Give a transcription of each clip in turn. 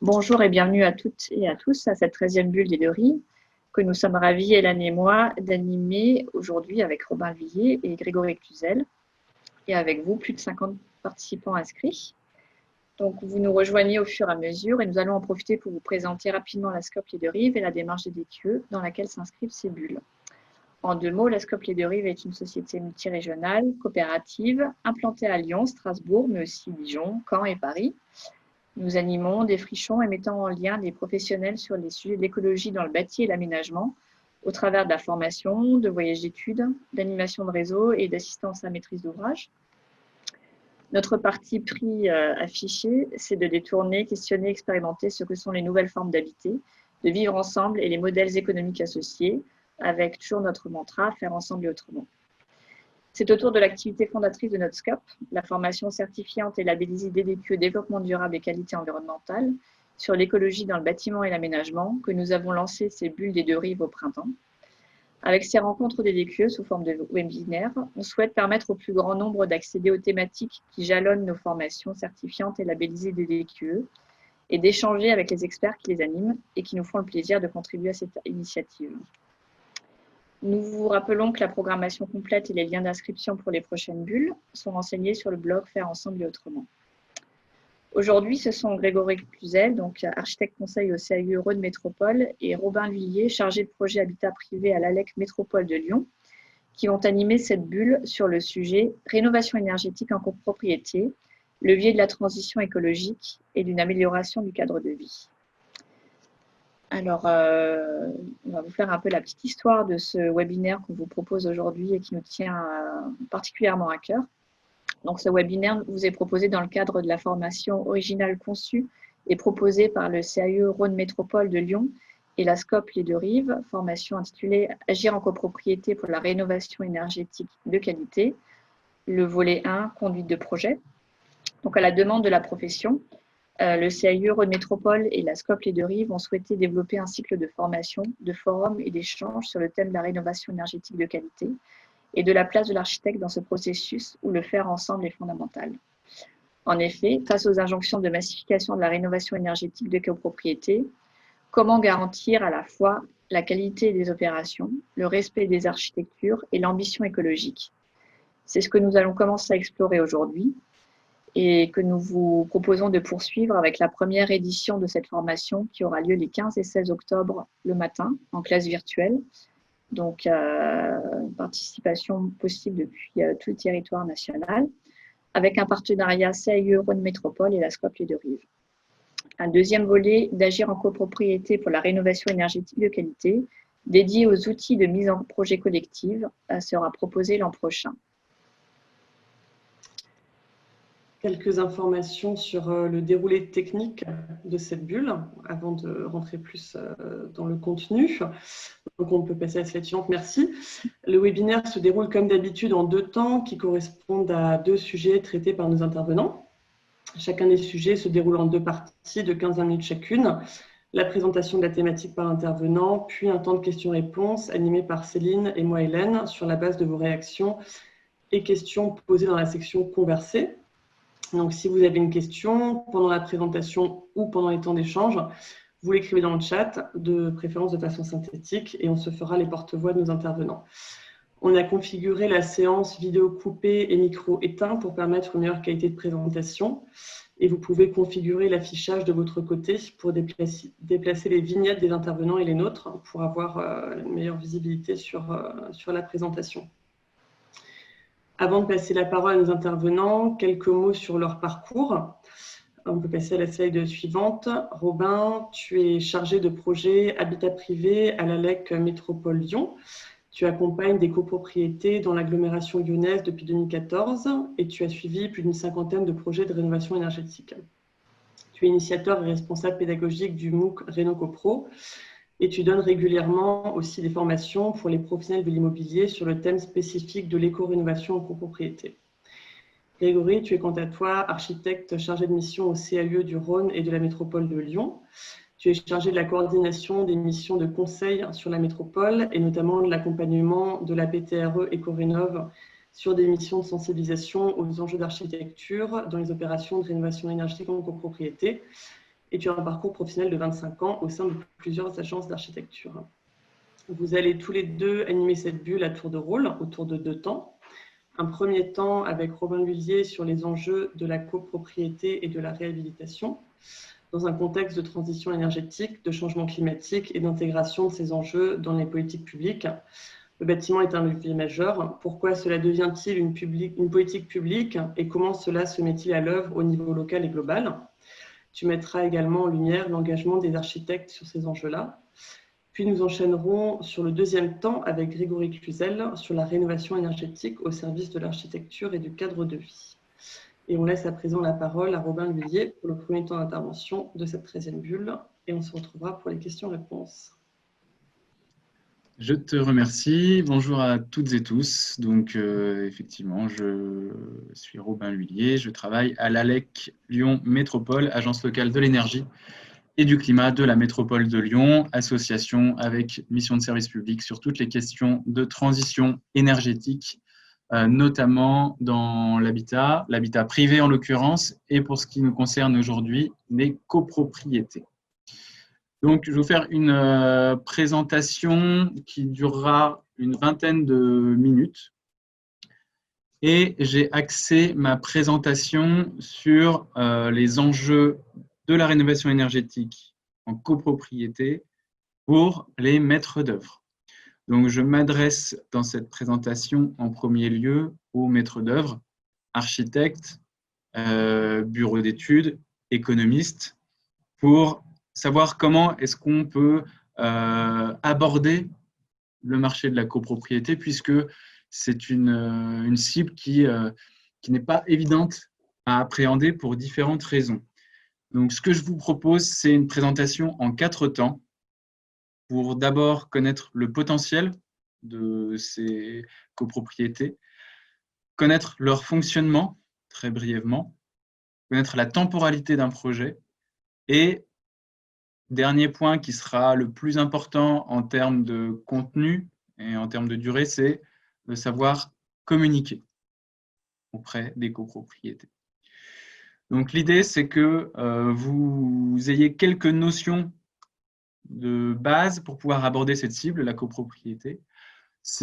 Bonjour et bienvenue à toutes et à tous à cette 13e bulle des deux rives que nous sommes ravis, Hélène et moi, d'animer aujourd'hui avec Robin Villiers et Grégory Cluzel et avec vous, plus de 50 participants inscrits. Donc, vous nous rejoignez au fur et à mesure et nous allons en profiter pour vous présenter rapidement la SCOP Les Deux Rives et la démarche des DQE dans laquelle s'inscrivent ces bulles. En 2 mots, la SCOP Les Deux Rives est une société multirégionale, coopérative, implantée à Lyon, Strasbourg, mais aussi Dijon, Caen et Paris. Nous animons, défrichons et mettons en lien des professionnels sur les sujets de l'écologie dans le bâti et l'aménagement, au travers de la formation, de voyages d'études, d'animation de réseau et d'assistance à maîtrise d'ouvrage. Notre parti pris affiché, c'est de détourner, questionner, expérimenter ce que sont les nouvelles formes d'habiter, de vivre ensemble et les modèles économiques associés, avec toujours notre mantra, faire ensemble et autrement. C'est autour de l'activité fondatrice de notre SCOP, la formation certifiante et labellisée DDQE Développement durable et qualité environnementale sur l'écologie dans le bâtiment et l'aménagement, que nous avons lancé ces bulles des deux rives au printemps. Avec ces rencontres DDQE sous forme de webinaires, on souhaite permettre au plus grand nombre d'accéder aux thématiques qui jalonnent nos formations certifiantes et labellisées DDQE et d'échanger avec les experts qui les animent et qui nous font le plaisir de contribuer à cette initiative. Nous vous rappelons que la programmation complète et les liens d'inscription pour les prochaines bulles sont renseignés sur le blog Faire ensemble et autrement. Aujourd'hui, ce sont Grégory Cluzel, donc architecte conseil au CAU Rhône Métropole, et Robin Villiers, chargé de projet habitat privé à l'ALEC Métropole de Lyon, qui vont animer cette bulle sur le sujet rénovation énergétique en copropriété, levier de la transition écologique et d'une amélioration du cadre de vie. Alors, on va vous faire un peu la petite histoire de ce webinaire qu'on vous propose aujourd'hui et qui nous tient particulièrement à cœur. Donc, ce webinaire vous est proposé dans le cadre de la formation originale conçue et proposée par le CAE Rhône Métropole de Lyon et la SCOP Les Deux Rives, formation intitulée « Agir en copropriété pour la rénovation énergétique de qualité », le volet 1, conduite de projet. Donc, à la demande de la profession, le CAE Rhône Métropole et la SCOP Les Deux Rives ont souhaité développer un cycle de formation, de forums et d'échanges sur le thème de la rénovation énergétique de qualité et de la place de l'architecte dans ce processus où le faire ensemble est fondamental. En effet, face aux injonctions de massification de la rénovation énergétique de copropriété, comment garantir à la fois la qualité des opérations, le respect des architectures et l'ambition écologique? C'est ce que nous allons commencer à explorer aujourd'hui et que nous vous proposons de poursuivre avec la première édition de cette formation qui aura lieu les 15 et 16 octobre le matin en classe virtuelle. Donc, participation possible depuis tout le territoire national, avec un partenariat CAE Rhône Métropole et la SCOP Les Deux Rives. Un deuxième volet d'agir en copropriété pour la rénovation énergétique de qualité, dédié aux outils de mise en projet collective, sera proposé l'an prochain. Quelques informations sur le déroulé technique de cette bulle avant de rentrer plus dans le contenu. Donc, on peut passer à la slide suivante, merci. Le webinaire se déroule comme d'habitude en 2 temps qui correspondent à 2 sujets traités par nos intervenants. Chacun des sujets se déroule en 2 parties de 15 minutes chacune. La présentation de la thématique par l'intervenant, puis un temps de questions-réponses animé par Céline et moi, Hélène, sur la base de vos réactions et questions posées dans la section conversée. Donc, si vous avez une question pendant la présentation ou pendant les temps d'échange, vous l'écrivez dans le chat, de préférence de façon synthétique, et on se fera les porte-voix de nos intervenants. On a configuré la séance vidéo coupée et micro éteint pour permettre une meilleure qualité de présentation. Et vous pouvez configurer l'affichage de votre côté pour déplacer les vignettes des intervenants et les nôtres pour avoir une meilleure visibilité sur la présentation. Avant de passer la parole à nos intervenants, quelques mots sur leur parcours. On peut passer à la slide suivante. Robin, tu es chargé de projet habitat privé à l'ALEC Métropole Lyon. Tu accompagnes des copropriétés dans l'agglomération lyonnaise depuis 2014 et tu as suivi plus d'une 50aine de projets de rénovation énergétique. Tu es initiateur et responsable pédagogique du MOOC RénoCopro et tu donnes régulièrement aussi des formations pour les professionnels de l'immobilier sur le thème spécifique de l'éco-rénovation en copropriété. Grégory, tu es quant à toi architecte chargé de mission au CAE du Rhône et de la métropole de Lyon. Tu es chargé de la coordination des missions de conseil sur la métropole et notamment de l'accompagnement de la PTRE EcoRénov sur des missions de sensibilisation aux enjeux d'architecture dans les opérations de rénovation énergétique en copropriété. et tu as un parcours professionnel de 25 ans au sein de plusieurs agences d'architecture. Vous allez tous les deux animer cette bulle à tour de rôle autour de 2 temps. Un premier temps avec Robin Lhuillier sur les enjeux de la copropriété et de la réhabilitation, dans un contexte de transition énergétique, de changement climatique et d'intégration de ces enjeux dans les politiques publiques. Le bâtiment est un levier majeur. Pourquoi cela devient-il une politique publique et comment cela se met-il à l'œuvre au niveau local et global? Tu mettras également en lumière l'engagement des architectes sur ces enjeux-là. Puis nous enchaînerons sur le deuxième temps avec Grégory Cluzel sur la rénovation énergétique au service de l'architecture et du cadre de vie. Et on laisse à présent la parole à Robin Lhuillier pour le premier temps d'intervention de cette 13e bulle. Et on se retrouvera pour les questions-réponses. Je te remercie. Bonjour à toutes et tous. Donc, effectivement, je suis Robin Lhuillier. Je travaille à l'ALEC Lyon Métropole, agence locale de l'énergie et du climat de la métropole de Lyon, association avec mission de service public sur toutes les questions de transition énergétique, notamment dans l'habitat privé en l'occurrence, et pour ce qui nous concerne aujourd'hui, les copropriétés. Donc, je vais vous faire une présentation qui durera une vingtaine de minutes. Et j'ai axé ma présentation sur les enjeux de la rénovation énergétique en copropriété pour les maîtres d'œuvre. Donc, je m'adresse dans cette présentation en premier lieu aux maîtres d'œuvre, architectes, bureaux d'études, économistes, pour savoir comment est-ce qu'on peut aborder le marché de la copropriété, puisque c'est une cible qui n'est pas évidente à appréhender pour différentes raisons. Donc, ce que je vous propose, c'est une présentation en 4 temps pour d'abord connaître le potentiel de ces copropriétés, connaître leur fonctionnement très brièvement, connaître la temporalité d'un projet et dernier point qui sera le plus important en termes de contenu et en termes de durée, c'est de savoir communiquer auprès des copropriétés. Donc l'idée, c'est que vous ayez quelques notions de base pour pouvoir aborder cette cible, la copropriété.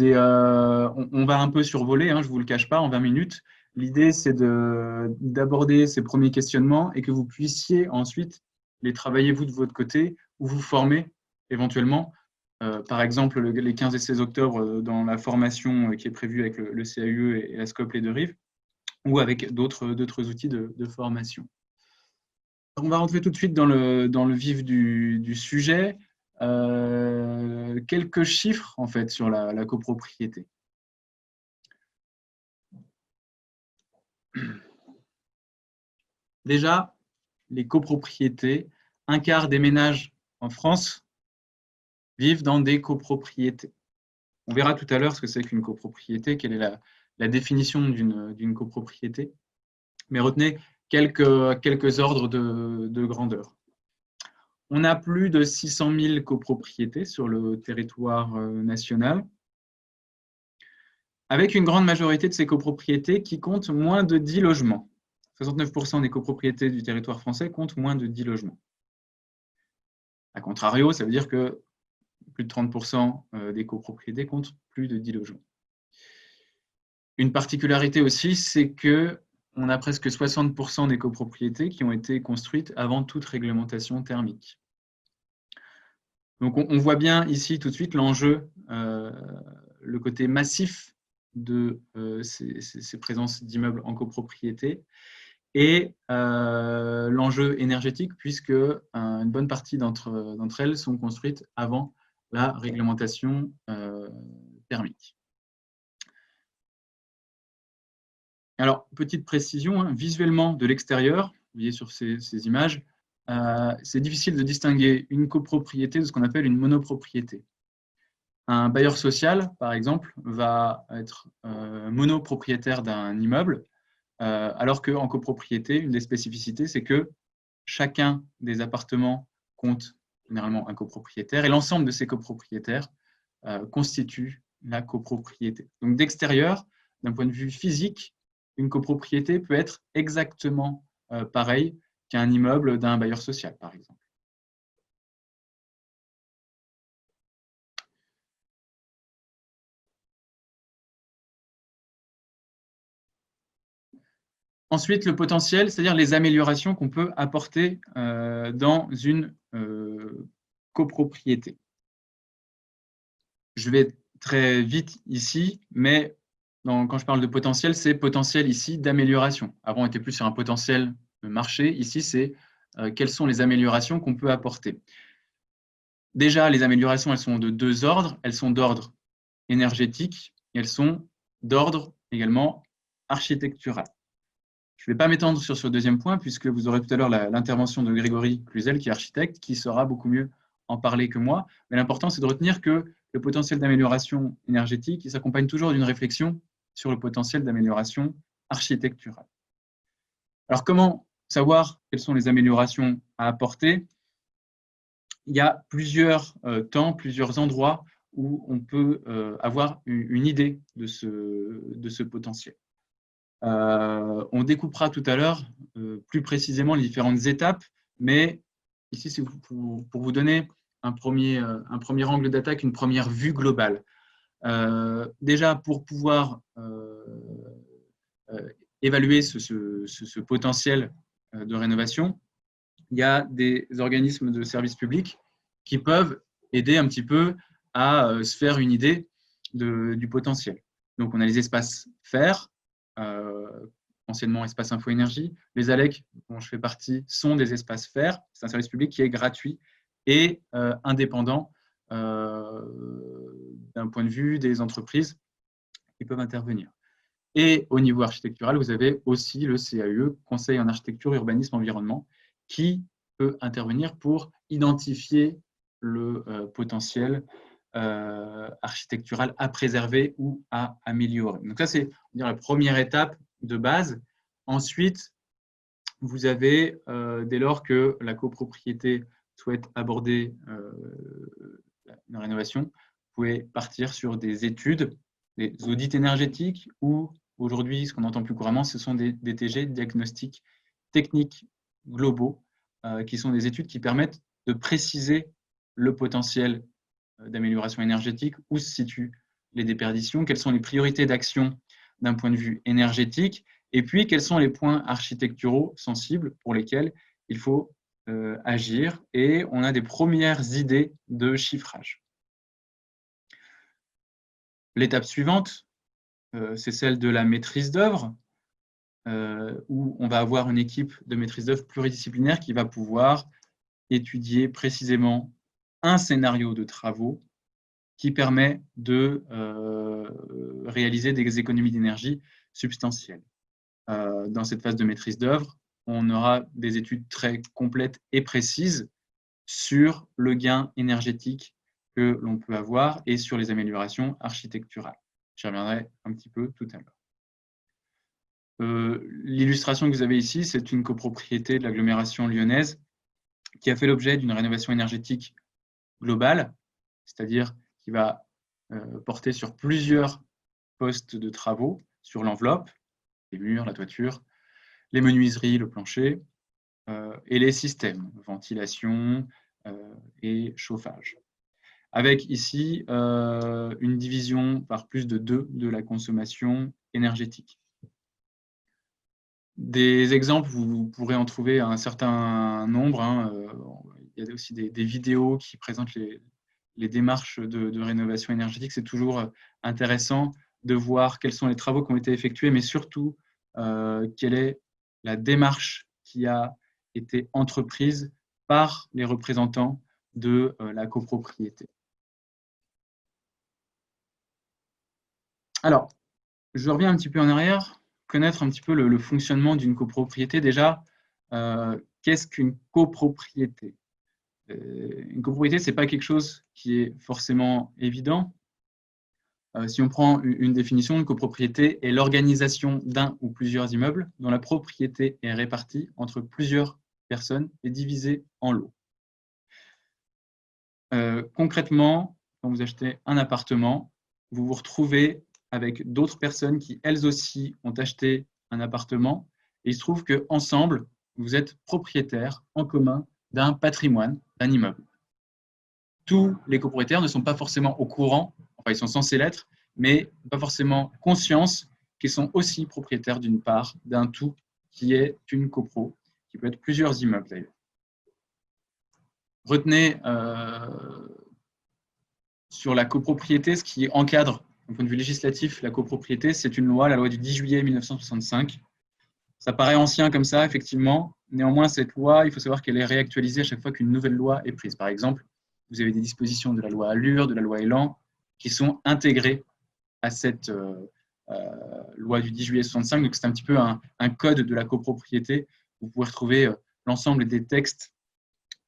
On va un peu survoler, je ne vous le cache pas, en 20 minutes. L'idée, c'est d'aborder ces premiers questionnements et que vous puissiez ensuite les travailler vous de votre côté ou vous former éventuellement. Par exemple, les 15 et 16 octobre dans la formation qui est prévue avec le CAUE et la SCOP Les Deux Rives, ou avec d'autres outils de formation. On va rentrer tout de suite dans le vif du sujet. Quelques chiffres en fait sur la copropriété. Déjà, les copropriétés, un quart des ménages en France vivent dans des copropriétés. On verra tout à l'heure ce que c'est qu'une copropriété, quelle est la définition d'une copropriété. Mais retenez quelques ordres de grandeur. On a plus de 600 000 copropriétés sur le territoire national, avec une grande majorité de ces copropriétés qui comptent moins de 10 logements. 69% des copropriétés du territoire français comptent moins de 10 logements. A contrario, ça veut dire que plus de 30% des copropriétés comptent plus de 10 logements. Une particularité aussi, c'est qu'on a presque 60% des copropriétés qui ont été construites avant toute réglementation thermique. Donc on voit bien ici tout de suite l'enjeu, le côté massif de ces présences d'immeubles en copropriété et l'enjeu énergétique, puisque une bonne partie d'entre elles sont construites avant la réglementation thermique. Alors, petite précision, visuellement de l'extérieur, vous voyez sur ces images, c'est difficile de distinguer une copropriété de ce qu'on appelle une monopropriété. Un bailleur social, par exemple, va être monopropriétaire d'un immeuble, alors qu'en copropriété, une des spécificités, c'est que chacun des appartements compte généralement un copropriétaire et l'ensemble de ces copropriétaires constitue la copropriété. Donc d'extérieur, d'un point de vue physique, une copropriété peut être exactement pareille qu'un immeuble d'un bailleur social, par exemple. Ensuite, le potentiel, c'est-à-dire les améliorations qu'on peut apporter dans une copropriété. Je vais très vite ici, mais quand je parle de potentiel, c'est potentiel ici d'amélioration. Avant, on était plus sur un potentiel de marché. Ici, c'est quelles sont les améliorations qu'on peut apporter. Déjà, les améliorations, elles sont de deux ordres. Elles sont d'ordre énergétique et elles sont d'ordre également architectural. Je ne vais pas m'étendre sur ce deuxième point, puisque vous aurez tout à l'heure l'intervention de Grégory Cluzel, qui est architecte, qui saura beaucoup mieux en parler que moi. Mais l'important, c'est de retenir que le potentiel d'amélioration énergétique s'accompagne toujours d'une réflexion sur le potentiel d'amélioration architecturale. Alors, comment savoir quelles sont les améliorations à apporter? Il y a plusieurs temps, plusieurs endroits où on peut avoir une idée de ce potentiel. On découpera tout à l'heure plus précisément les différentes étapes, mais ici, c'est pour vous donner un premier angle d'attaque, une première vue globale. Déjà, pour pouvoir évaluer ce potentiel de rénovation, il y a des organismes de services publics qui peuvent aider un petit peu à se faire une idée du potentiel. Donc, on a les espaces FAIR, anciennement espace info-énergie. Les ALEC, dont je fais partie, sont des espaces FAIR. C'est un service public qui est gratuit et indépendant d'un point de vue des entreprises qui peuvent intervenir. Et au niveau architectural, vous avez aussi le CAUE, Conseil en architecture, urbanisme, environnement, qui peut intervenir pour identifier le potentiel architectural à préserver ou à améliorer. Donc ça, c'est la première étape de base. Ensuite, vous avez, dès lors que la copropriété souhaite aborder une rénovation, vous pouvez partir sur des études, des audits énergétiques ou aujourd'hui, ce qu'on entend plus couramment, ce sont des DTG, diagnostics techniques globaux, qui sont des études qui permettent de préciser le potentiel d'amélioration énergétique, où se situent les déperditions, quelles sont les priorités d'action d'un point de vue énergétique, et puis quels sont les points architecturaux sensibles pour lesquels il faut agir. Et on a des premières idées de chiffrage. L'étape suivante, c'est celle de la maîtrise d'œuvre, où on va avoir une équipe de maîtrise d'œuvre pluridisciplinaire qui va pouvoir étudier précisément un scénario de travaux qui permet de réaliser des économies d'énergie substantielles. Dans cette phase de maîtrise d'œuvre, on aura des études très complètes et précises sur le gain énergétique que l'on peut avoir et sur les améliorations architecturales. J'y reviendrai un petit peu tout à l'heure. L'illustration que vous avez ici, c'est une copropriété de l'agglomération lyonnaise qui a fait l'objet d'une rénovation énergétique globale, c'est-à-dire qui va porter sur plusieurs postes de travaux, sur l'enveloppe, les murs, la toiture, les menuiseries, le plancher, et les systèmes, ventilation et chauffage. Avec ici une division par plus de 2 de la consommation énergétique. Des exemples, vous pourrez en trouver un certain nombre. Il y a aussi des vidéos qui présentent les démarches de rénovation énergétique. C'est toujours intéressant de voir quels sont les travaux qui ont été effectués, mais surtout, quelle est la démarche qui a été entreprise par les représentants de la copropriété. Alors, je reviens un petit peu en arrière, connaître un petit peu le fonctionnement d'une copropriété. Déjà, qu'est-ce qu'une copropriété? Une copropriété, ce n'est pas quelque chose qui est forcément évident. Si on prend une définition, une copropriété est l'organisation d'un ou plusieurs immeubles dont la propriété est répartie entre plusieurs personnes et divisée en lots. Concrètement, quand vous achetez un appartement, vous vous retrouvez avec d'autres personnes qui, elles aussi, ont acheté un appartement. Et il se trouve qu'ensemble, vous êtes propriétaire en commun d'un patrimoine, d'un immeuble. Tous les copropriétaires ne sont pas forcément au courant, enfin ils sont censés l'être, mais pas forcément conscients qu'ils sont aussi propriétaires d'une part, d'un tout qui est une copro, qui peut être plusieurs immeubles d'ailleurs. Retenez sur la copropriété, ce qui encadre, d'un point de vue législatif, la copropriété, c'est une loi, la loi du 10 juillet 1965. Ça paraît ancien comme ça, effectivement. Néanmoins, cette loi, il faut savoir qu'elle est réactualisée à chaque fois qu'une nouvelle loi est prise. Par exemple, vous avez des dispositions de la loi Allure, de la loi Elan, qui sont intégrées à cette loi du 10 juillet 65. Donc, c'est un petit peu un code de la copropriété. Vous pouvez retrouver l'ensemble des textes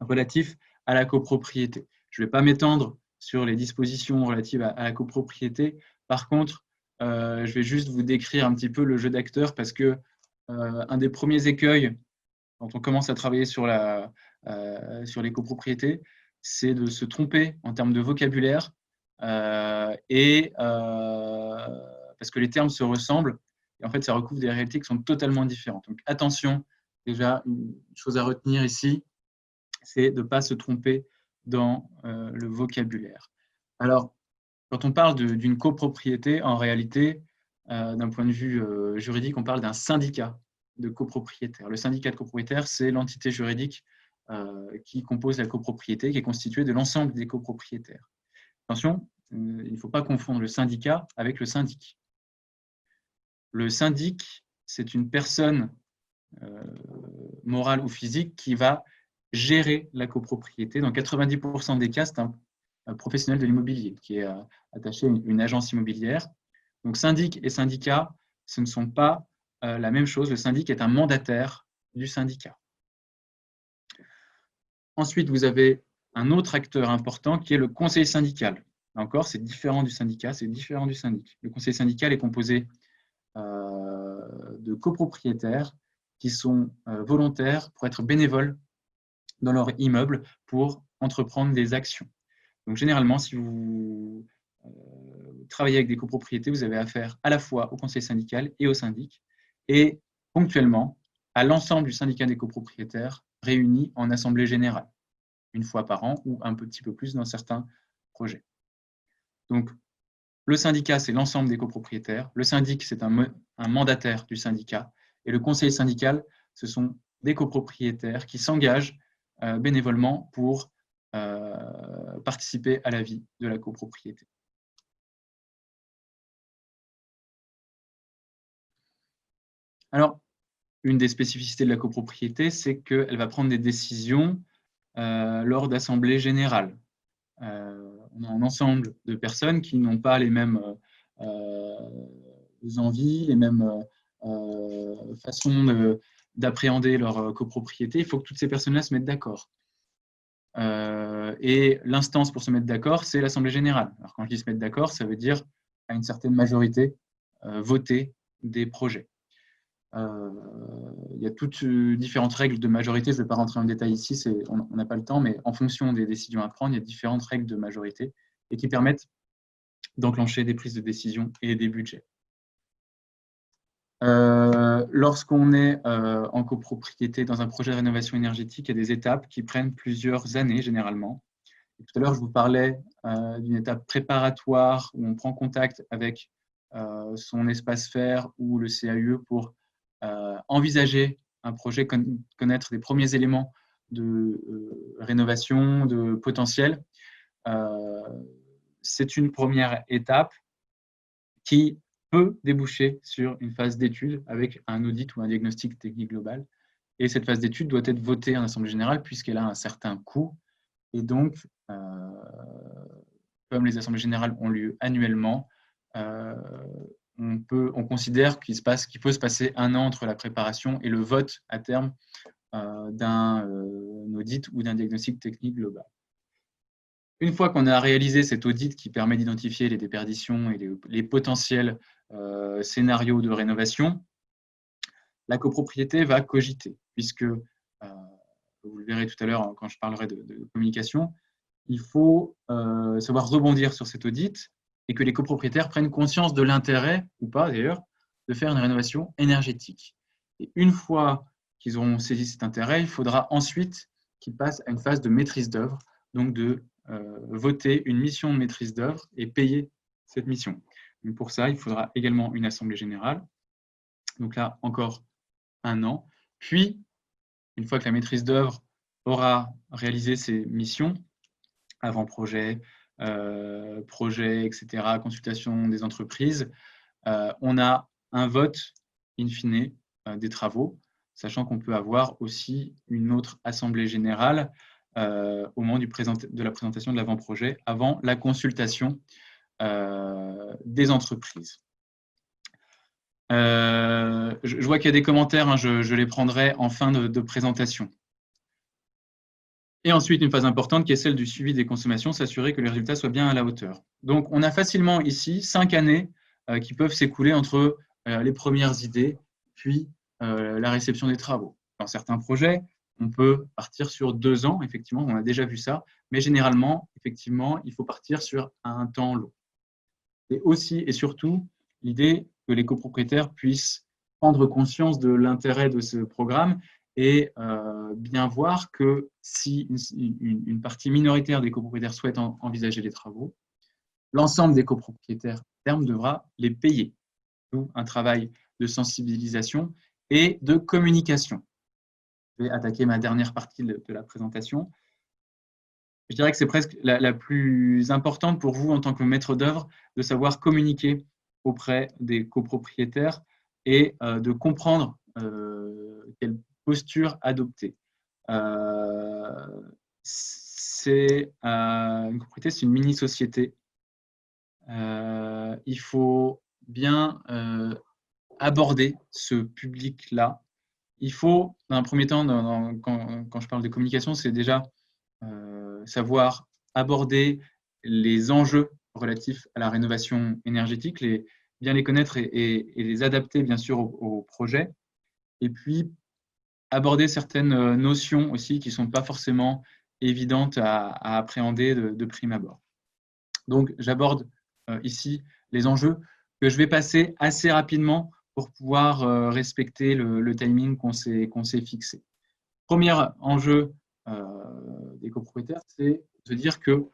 relatifs à la copropriété. Je ne vais pas m'étendre sur les dispositions relatives à la copropriété. Par contre, je vais juste vous décrire un petit peu le jeu d'acteurs parce que un des premiers écueils quand on commence à travailler sur les copropriétés, c'est de se tromper en termes de vocabulaire parce que les termes se ressemblent et en fait ça recouvre des réalités qui sont totalement différentes. Donc attention, déjà une chose à retenir ici, c'est de ne pas se tromper dans le vocabulaire. Alors, quand on parle d'une copropriété, en réalité, d'un point de vue juridique, on parle d'un syndicat de copropriétaires. Le syndicat de copropriétaires, c'est l'entité juridique qui compose la copropriété, qui est constituée de l'ensemble des copropriétaires. Attention, il ne faut pas confondre le syndicat avec le syndic. Le syndic, c'est une personne morale ou physique qui va gérer la copropriété. Dans 90% des cas, c'est un professionnel de l'immobilier qui est attaché à une agence immobilière. Donc syndic et syndicat, ce ne sont pas la même chose. Le syndic est un mandataire du syndicat. Ensuite, vous avez un autre acteur important qui est le conseil syndical. Là encore, c'est différent du syndicat, c'est différent du syndic. Le conseil syndical est composé de copropriétaires qui sont volontaires pour être bénévoles dans leur immeuble pour entreprendre des actions. Donc généralement, si vous travaillez avec des copropriétés, vous avez affaire à la fois au conseil syndical et au syndic, et ponctuellement à l'ensemble du syndicat des copropriétaires réunis en assemblée générale, une fois par an ou un petit peu plus dans certains projets. Donc le syndicat, c'est l'ensemble des copropriétaires, le syndic, c'est un mandataire du syndicat, et le conseil syndical, ce sont des copropriétaires qui s'engagent bénévolement pour participer à la vie de la copropriété. Alors, une des spécificités de la copropriété, c'est qu'elle va prendre des décisions lors d'assemblées générales. On a un ensemble de personnes qui n'ont pas les mêmes envies, les mêmes façons d'appréhender leur copropriété. Il faut que toutes ces personnes-là se mettent d'accord. Et l'instance pour se mettre d'accord, c'est l'Assemblée générale. Alors quand je dis se mettre d'accord, ça veut dire à une certaine majorité voter des projets. Il y a toutes différentes règles de majorité, je ne vais pas rentrer en détail ici, on n'a pas le temps, mais en fonction des décisions à prendre, il y a différentes règles de majorité et qui permettent d'enclencher des prises de décision et des budgets. Lorsqu'on est en copropriété dans un projet de rénovation énergétique, il y a des étapes qui prennent plusieurs années généralement. Et tout à l'heure, je vous parlais d'une étape préparatoire où on prend contact avec son espace faire ou le CAUE pour envisager un projet, connaître des premiers éléments de rénovation, de potentiel. C'est une première étape qui peut déboucher sur une phase d'étude avec un audit ou un diagnostic technique global. Et cette phase d'étude doit être votée en Assemblée générale puisqu'elle a un certain coût. Et donc, comme les Assemblées générales ont lieu annuellement, on considère qu'il peut se passer un an entre la préparation et le vote à terme d'un audit ou d'un diagnostic technique global. Une fois qu'on a réalisé cet audit qui permet d'identifier les déperditions et les potentiels scénarios de rénovation, la copropriété va cogiter, puisque, vous le verrez tout à l'heure quand je parlerai de communication, il faut savoir rebondir sur cet audit et que les copropriétaires prennent conscience de l'intérêt, ou pas d'ailleurs, de faire une rénovation énergétique. Et une fois qu'ils auront saisi cet intérêt, il faudra ensuite qu'ils passent à une phase de maîtrise d'œuvre, donc de voter une mission de maîtrise d'œuvre et payer cette mission. Donc pour ça, il faudra également une assemblée générale. Donc là, encore 1 an. Puis, une fois que la maîtrise d'œuvre aura réalisé ses missions, avant-projet, projet, etc., consultation des entreprises, on a un vote in fine des travaux, sachant qu'on peut avoir aussi une autre assemblée générale au moment de la présentation de l'avant-projet, avant la consultation des entreprises. Je vois qu'il y a des commentaires, hein, je les prendrai en fin de présentation. Et ensuite, une phase importante qui est celle du suivi des consommations, s'assurer que les résultats soient bien à la hauteur. Donc, on a facilement ici 5 années qui peuvent s'écouler entre les premières idées, puis la réception des travaux. Dans certains projets, on peut partir sur 2 ans, effectivement, on a déjà vu ça, mais généralement, effectivement, il faut partir sur un temps long. Et aussi et surtout, l'idée que les copropriétaires puissent prendre conscience de l'intérêt de ce programme et bien voir que si une partie minoritaire des copropriétaires souhaite envisager les travaux, l'ensemble des copropriétaires à terme devra les payer. D'où un travail de sensibilisation et de communication. Je vais attaquer ma dernière partie de la présentation. Je dirais que c'est presque la plus importante pour vous en tant que maître d'œuvre de savoir communiquer auprès des copropriétaires et de comprendre quelle posture adopter. Une copropriété, c'est une mini-société. Il faut bien aborder ce public-là. Il faut, dans un premier temps, quand je parle de communication, c'est déjà savoir aborder les enjeux relatifs à la rénovation énergétique, bien les connaître et les adapter bien sûr au projet, et puis aborder certaines notions aussi qui ne sont pas forcément évidentes à appréhender de prime abord. Donc j'aborde ici les enjeux que je vais passer assez rapidement pour pouvoir respecter le timing qu'on s'est fixé. Premier enjeu des copropriétaires, c'est de dire que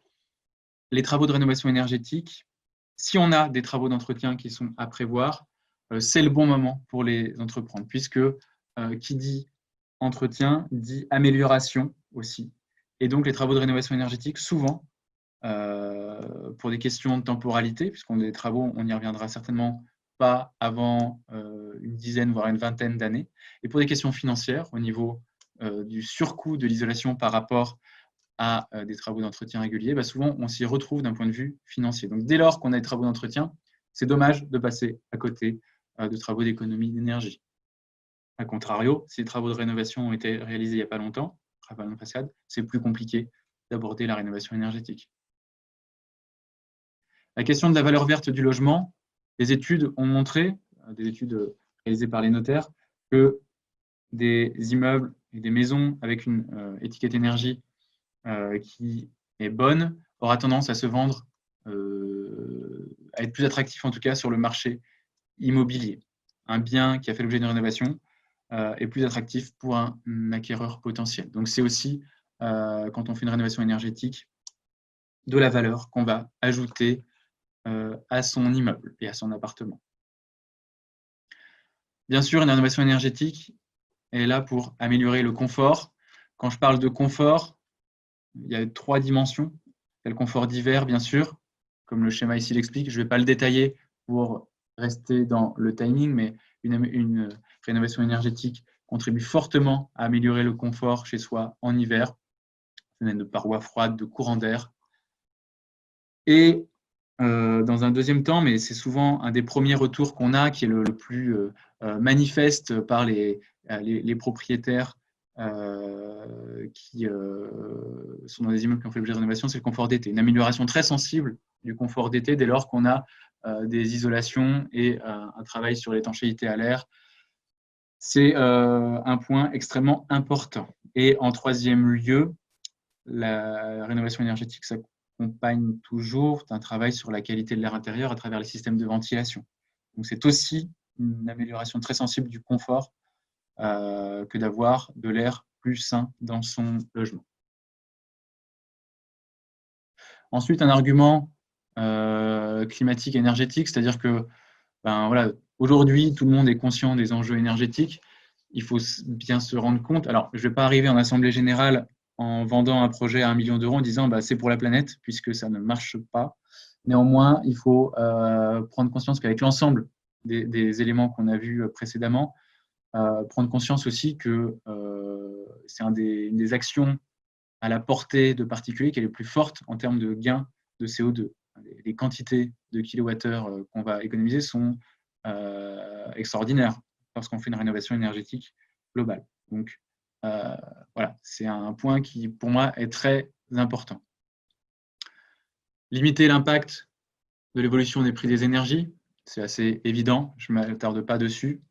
les travaux de rénovation énergétique, si on a des travaux d'entretien qui sont à prévoir, c'est le bon moment pour les entreprendre, puisque qui dit entretien dit amélioration aussi. Et donc, les travaux de rénovation énergétique, souvent, pour des questions de temporalité, puisqu'on a des travaux, on y reviendra certainement pas avant une dizaine, voire une vingtaine d'années, et pour des questions financières, au niveau du surcoût de l'isolation par rapport à des travaux d'entretien réguliers, souvent on s'y retrouve d'un point de vue financier. Donc dès lors qu'on a des travaux d'entretien, c'est dommage de passer à côté de travaux d'économie d'énergie. A contrario, si les travaux de rénovation ont été réalisés il n'y a pas longtemps, travaux de façade, c'est plus compliqué d'aborder la rénovation énergétique. La question de la valeur verte du logement, des études ont montré, des études réalisées par les notaires, que des immeubles et des maisons avec une étiquette énergie qui est bonne aura tendance à se vendre, à être plus attractif en tout cas sur le marché immobilier. Un bien qui a fait l'objet d'une rénovation est plus attractif pour un acquéreur potentiel. Donc c'est aussi, quand on fait une rénovation énergétique, de la valeur qu'on va ajouter à son immeuble et à son appartement. Bien sûr, une rénovation énergétique est là pour améliorer le confort. Quand je parle de confort, il y a 3 dimensions. Il y a le confort d'hiver, bien sûr, comme le schéma ici l'explique. Je ne vais pas le détailler pour rester dans le timing, mais une rénovation énergétique contribue fortement à améliorer le confort chez soi en hiver, fenêtre de parois froides, de courant d'air. Et dans un deuxième temps, mais c'est souvent un des premiers retours qu'on a, qui est le plus manifeste par les propriétaires qui sont dans des immeubles qui ont fait l'objet de rénovation, c'est le confort d'été. Une amélioration très sensible du confort d'été dès lors qu'on a des isolations et un travail sur l'étanchéité à l'air. C'est un point extrêmement important. Et en troisième lieu, la rénovation énergétique s'accompagne toujours d'un travail sur la qualité de l'air intérieur à travers les systèmes de ventilation. Donc c'est aussi une amélioration très sensible du confort que d'avoir de l'air plus sain dans son logement. Ensuite, un argument climatique énergétique, c'est-à-dire que voilà, aujourd'hui, tout le monde est conscient des enjeux énergétiques. Il faut bien se rendre compte. Alors, je ne vais pas arriver en assemblée générale en vendant un projet à 1 million d'euros en disant c'est pour la planète, puisque ça ne marche pas. Néanmoins, il faut prendre conscience qu'avec l'ensemble des éléments qu'on a vus précédemment, prendre conscience aussi que c'est une des actions à la portée de particuliers qui est les plus forte en termes de gains de CO2. Les quantités de kilowattheures qu'on va économiser sont extraordinaires lorsqu'on fait une rénovation énergétique globale. Donc, voilà, c'est un point qui, pour moi, est très important. Limiter l'impact de l'évolution des prix des énergies, c'est assez évident, je ne m'attarde pas dessus.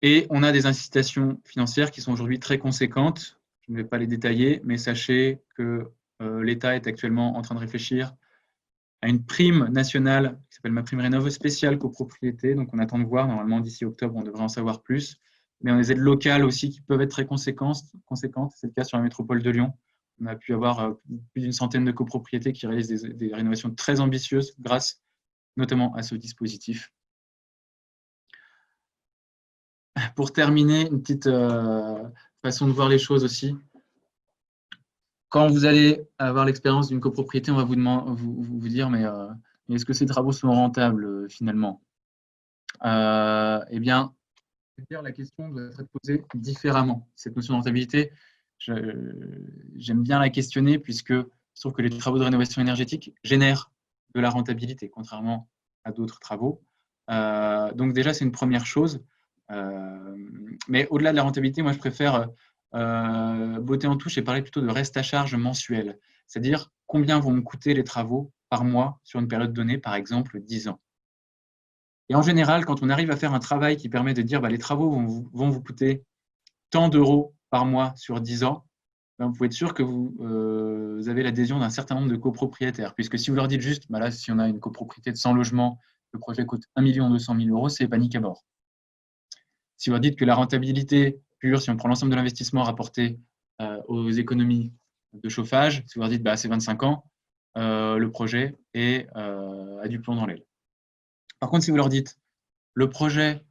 Et on a des incitations financières qui sont aujourd'hui très conséquentes. Je ne vais pas les détailler, mais sachez que l'État est actuellement en train de réfléchir à une prime nationale qui s'appelle MaPrimeRénov' spéciale copropriété. Donc, on attend de voir. Normalement, d'ici octobre, on devrait en savoir plus. Mais on a des aides locales aussi qui peuvent être très conséquentes. C'est le cas sur la métropole de Lyon. On a pu avoir plus d'une centaine de copropriétés qui réalisent des rénovations très ambitieuses grâce notamment à ce dispositif. Pour terminer, une petite façon de voir les choses aussi. Quand vous allez avoir l'expérience d'une copropriété, on va vous dire, mais est-ce que ces travaux sont rentables finalement? Eh bien, la question doit être posée différemment. Cette notion de rentabilité, j'aime bien la questionner puisque je trouve que les travaux de rénovation énergétique génèrent de la rentabilité, contrairement à d'autres travaux. Donc déjà, c'est une première chose. Mais au-delà de la rentabilité, moi, je préfère botter en touche et parler plutôt de reste à charge mensuel. C'est-à-dire combien vont me coûter les travaux par mois sur une période donnée, par exemple 10 ans. Et en général, quand on arrive à faire un travail qui permet de dire les travaux vont vous coûter tant d'euros par mois sur 10 ans, vous pouvez être sûr que vous avez l'adhésion d'un certain nombre de copropriétaires. Puisque si vous leur dites juste, là, si on a une copropriété de 100 logements, le projet coûte 1 200 000 euros, c'est panique à bord. Si vous leur dites que la rentabilité pure, si on prend l'ensemble de l'investissement rapporté aux économies de chauffage, si vous leur dites c'est 25 ans, le projet a du plomb dans l'aile. Par contre, si vous leur dites le projet,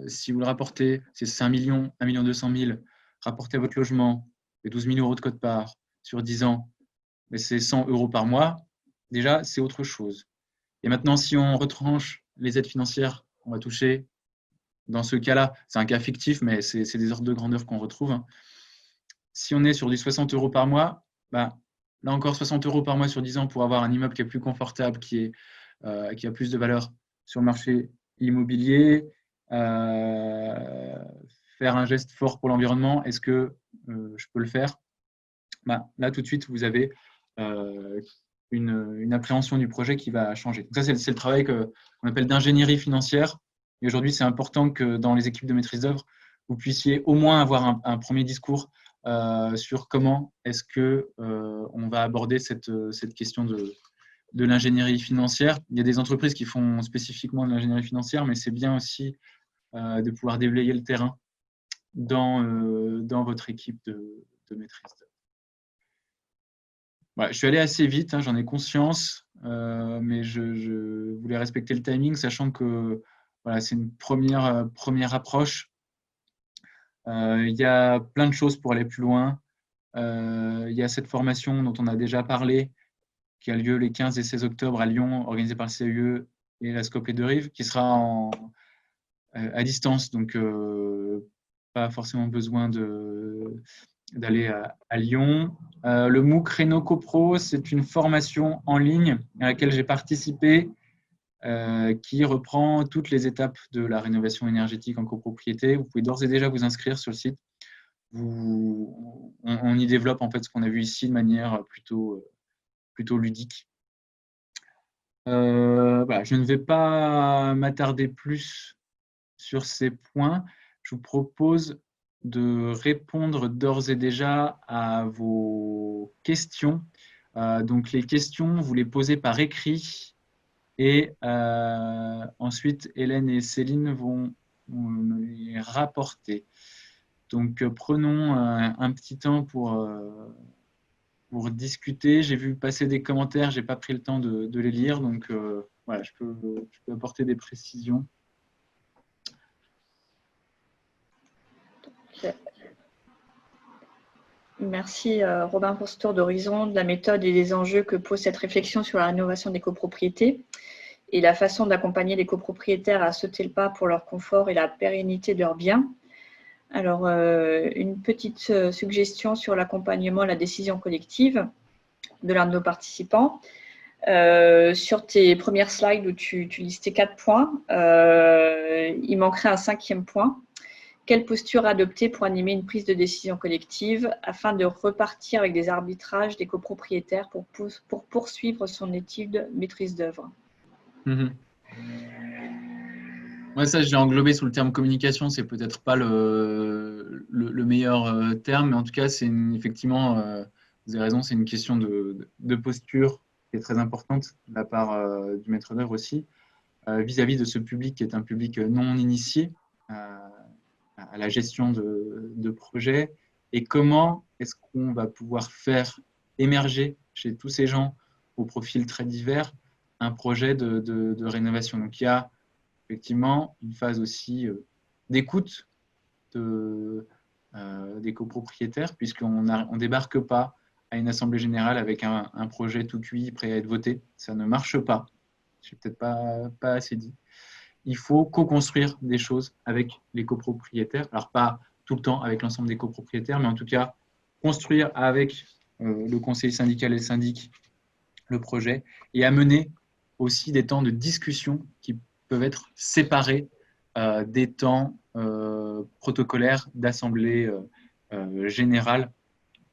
si vous le rapportez, c'est 5 millions, 1 200 000, rapportez à votre logement, et 12 000 euros de quote-part sur 10 ans, mais c'est 100 euros par mois, déjà, c'est autre chose. Et maintenant, si on retranche les aides financières qu'on va toucher, dans ce cas-là, c'est un cas fictif, mais c'est des ordres de grandeur qu'on retrouve. Si on est sur du 60 euros par mois, là encore 60 euros par mois sur 10 ans pour avoir un immeuble qui est plus confortable, qui a plus de valeur sur le marché immobilier, faire un geste fort pour l'environnement, est-ce que je peux le faire? Là, tout de suite, vous avez une appréhension du projet qui va changer. Donc ça, c'est le travail qu'on appelle d'ingénierie financière. Et aujourd'hui, c'est important que dans les équipes de maîtrise d'œuvre, vous puissiez au moins avoir un premier discours sur comment est-ce qu'on va aborder cette question de l'ingénierie financière. Il y a des entreprises qui font spécifiquement de l'ingénierie financière, mais c'est bien aussi de pouvoir déblayer le terrain dans votre équipe de maîtrise d'œuvre. Voilà, je suis allé assez vite, j'en ai conscience, mais je voulais respecter le timing, sachant que c'est une première approche. Il y a plein de choses pour aller plus loin. Il y a cette formation dont on a déjà parlé, qui a lieu les 15 et 16 octobre à Lyon, organisée par le CEE et la Scope Les Deux Rives, qui sera à distance, donc pas forcément besoin d'aller à Lyon. Le MOOC Réno CoPro, c'est une formation en ligne à laquelle j'ai participé, qui reprend toutes les étapes de la rénovation énergétique en copropriété. Vous pouvez d'ores et déjà vous inscrire sur le site. On y développe en fait ce qu'on a vu ici de manière plutôt ludique. Je ne vais pas m'attarder plus sur ces points. Je vous propose de répondre d'ores et déjà à vos questions. Donc les questions, vous les posez par écrit Et ensuite, Hélène et Céline vont me les rapporter. Donc, prenons un petit temps pour discuter. J'ai vu passer des commentaires, je n'ai pas pris le temps de les lire. Donc, voilà, je peux apporter des précisions. Merci Robin pour ce tour d'horizon de la méthode et des enjeux que pose cette réflexion sur la rénovation des copropriétés et la façon d'accompagner les copropriétaires à sauter le pas pour leur confort et la pérennité de leurs biens. Alors, une petite suggestion sur l'accompagnement à la décision collective de l'un de nos participants. Sur tes premières slides où tu listais 4 points, il manquerait un 5e point. Quelle posture adopter pour animer une prise de décision collective afin de repartir avec des arbitrages des copropriétaires pour poursuivre son étude maîtrise d'œuvre? Ouais, ça, je l'ai englobé sous le terme communication. C'est peut-être pas le meilleur terme, mais en tout cas, c'est effectivement, vous avez raison, c'est une question de posture qui est très importante de la part du maître d'œuvre aussi, vis-à-vis de ce public qui est un public non initié à la gestion de projets. Et comment est-ce qu'on va pouvoir faire émerger chez tous ces gens au profil très divers un projet de rénovation. Donc, il y a effectivement une phase aussi d'écoute des copropriétaires, puisqu'on ne débarque pas à une assemblée générale avec un projet tout cuit, prêt à être voté. Ça ne marche pas. Je n'ai peut-être pas assez dit. Il faut co-construire des choses avec les copropriétaires. Alors, pas tout le temps avec l'ensemble des copropriétaires, mais en tout cas, construire avec le conseil syndical et le syndic le projet et amener aussi des temps de discussion qui peuvent être séparés des temps protocolaires d'assemblée générale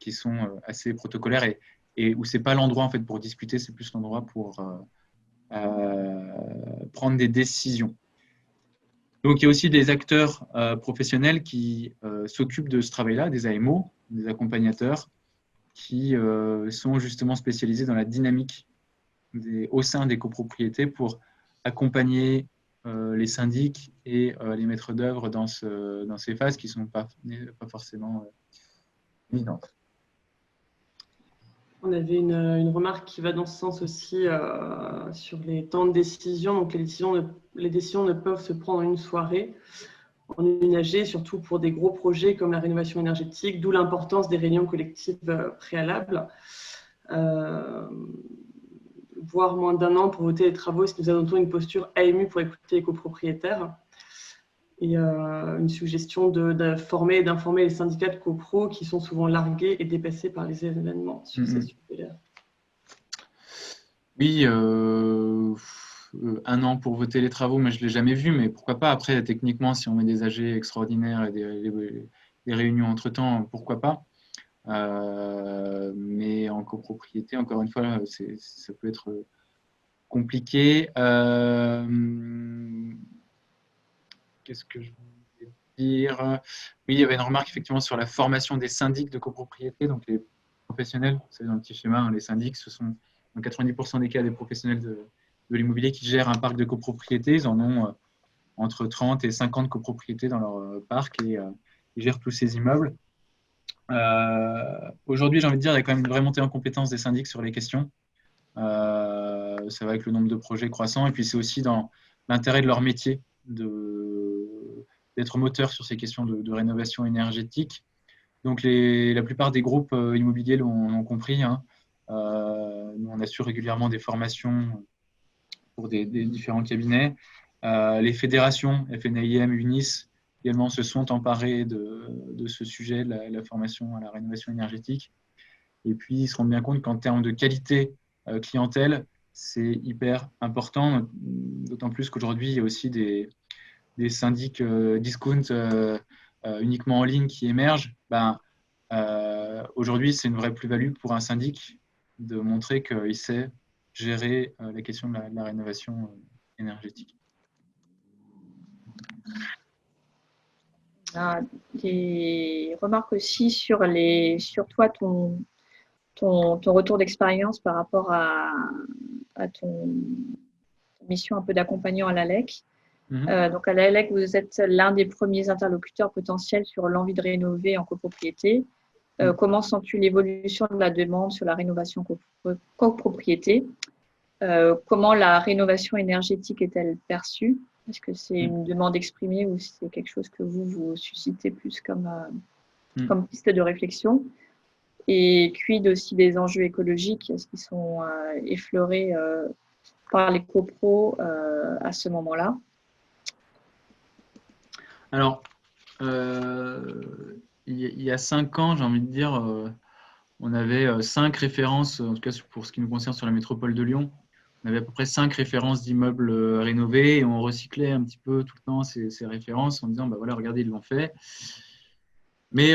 qui sont assez protocolaires et où ce n'est pas l'endroit en fait, pour discuter, c'est plus l'endroit pour prendre des décisions. Donc, il y a aussi des acteurs professionnels qui s'occupent de ce travail-là, des AMO, des accompagnateurs, qui sont justement spécialisés dans la dynamique au sein des copropriétés pour accompagner les syndics et les maîtres d'œuvre dans ces phases qui ne sont pas forcément évidentes. On avait une remarque qui va dans ce sens aussi sur les temps de décision. Donc, les décisions ne peuvent se prendre en une soirée, en une AG, surtout pour des gros projets comme la rénovation énergétique, d'où l'importance des réunions collectives préalables. Voire moins d'1 an pour voter les travaux si nous adoptons une posture AMU pour écouter les copropriétaires. Et une suggestion de former et d'informer les syndicats de copro qui sont souvent largués et dépassés par les événements sur ces sujets-là. Oui, 1 an pour voter les travaux, mais je ne l'ai jamais vu, mais pourquoi pas. Après, techniquement, si on met des AG extraordinaires et des réunions entre-temps, pourquoi pas. Mais en copropriété, encore une fois, ça peut être compliqué. Qu'est-ce que je voulais dire? Oui, il y avait une remarque effectivement sur la formation des syndics de copropriété, donc les professionnels. Vous savez, dans le petit schéma, hein, les syndics, ce sont dans 90% des cas des professionnels de l'immobilier qui gèrent un parc de copropriété. Ils en ont entre 30 et 50 copropriétés dans leur parc et ils gèrent tous ces immeubles. Aujourd'hui, j'ai envie de dire, il y a quand même une vraie montée en compétence des syndics sur les questions. Ça va avec le nombre de projets croissant. Et puis, c'est aussi dans l'intérêt de leur métier d'être moteur sur ces questions de rénovation énergétique. Donc, la plupart des groupes immobiliers l'ont compris. Hein. Nous, on assure régulièrement des formations pour des différents cabinets. Les fédérations, FNAIM, UNIS, également se sont emparés de ce sujet, de la formation à la rénovation énergétique. Et puis, ils se rendent bien compte qu'en termes de qualité clientèle, c'est hyper important, d'autant plus qu'aujourd'hui, il y a aussi des syndics discount uniquement en ligne qui émergent. Aujourd'hui, c'est une vraie plus-value pour un syndic de montrer qu'il sait gérer la question de la rénovation énergétique. Des remarques aussi sur toi, ton retour d'expérience par rapport à mission un peu d'accompagnant à l'ALEC. Donc à l'ALEC, vous êtes l'un des premiers interlocuteurs potentiels sur l'envie de rénover en copropriété. Comment sens-tu l'évolution de la demande sur la rénovation copropriété? Comment la rénovation énergétique est-elle perçue? Est-ce que c'est une demande exprimée ou c'est quelque chose que vous suscitez plus comme piste de réflexion? Et quid aussi des enjeux écologiques? Est-ce qu'ils sont effleurés par les copros à ce moment-là? Alors, il y a 5 ans, j'ai envie de dire, on avait 5 références, en tout cas pour ce qui nous concerne sur la métropole de Lyon. On avait à peu près 5 références d'immeubles rénovés et on recyclait un petit peu tout le temps ces références en disant, bah voilà, regardez, ils l'ont fait. Mais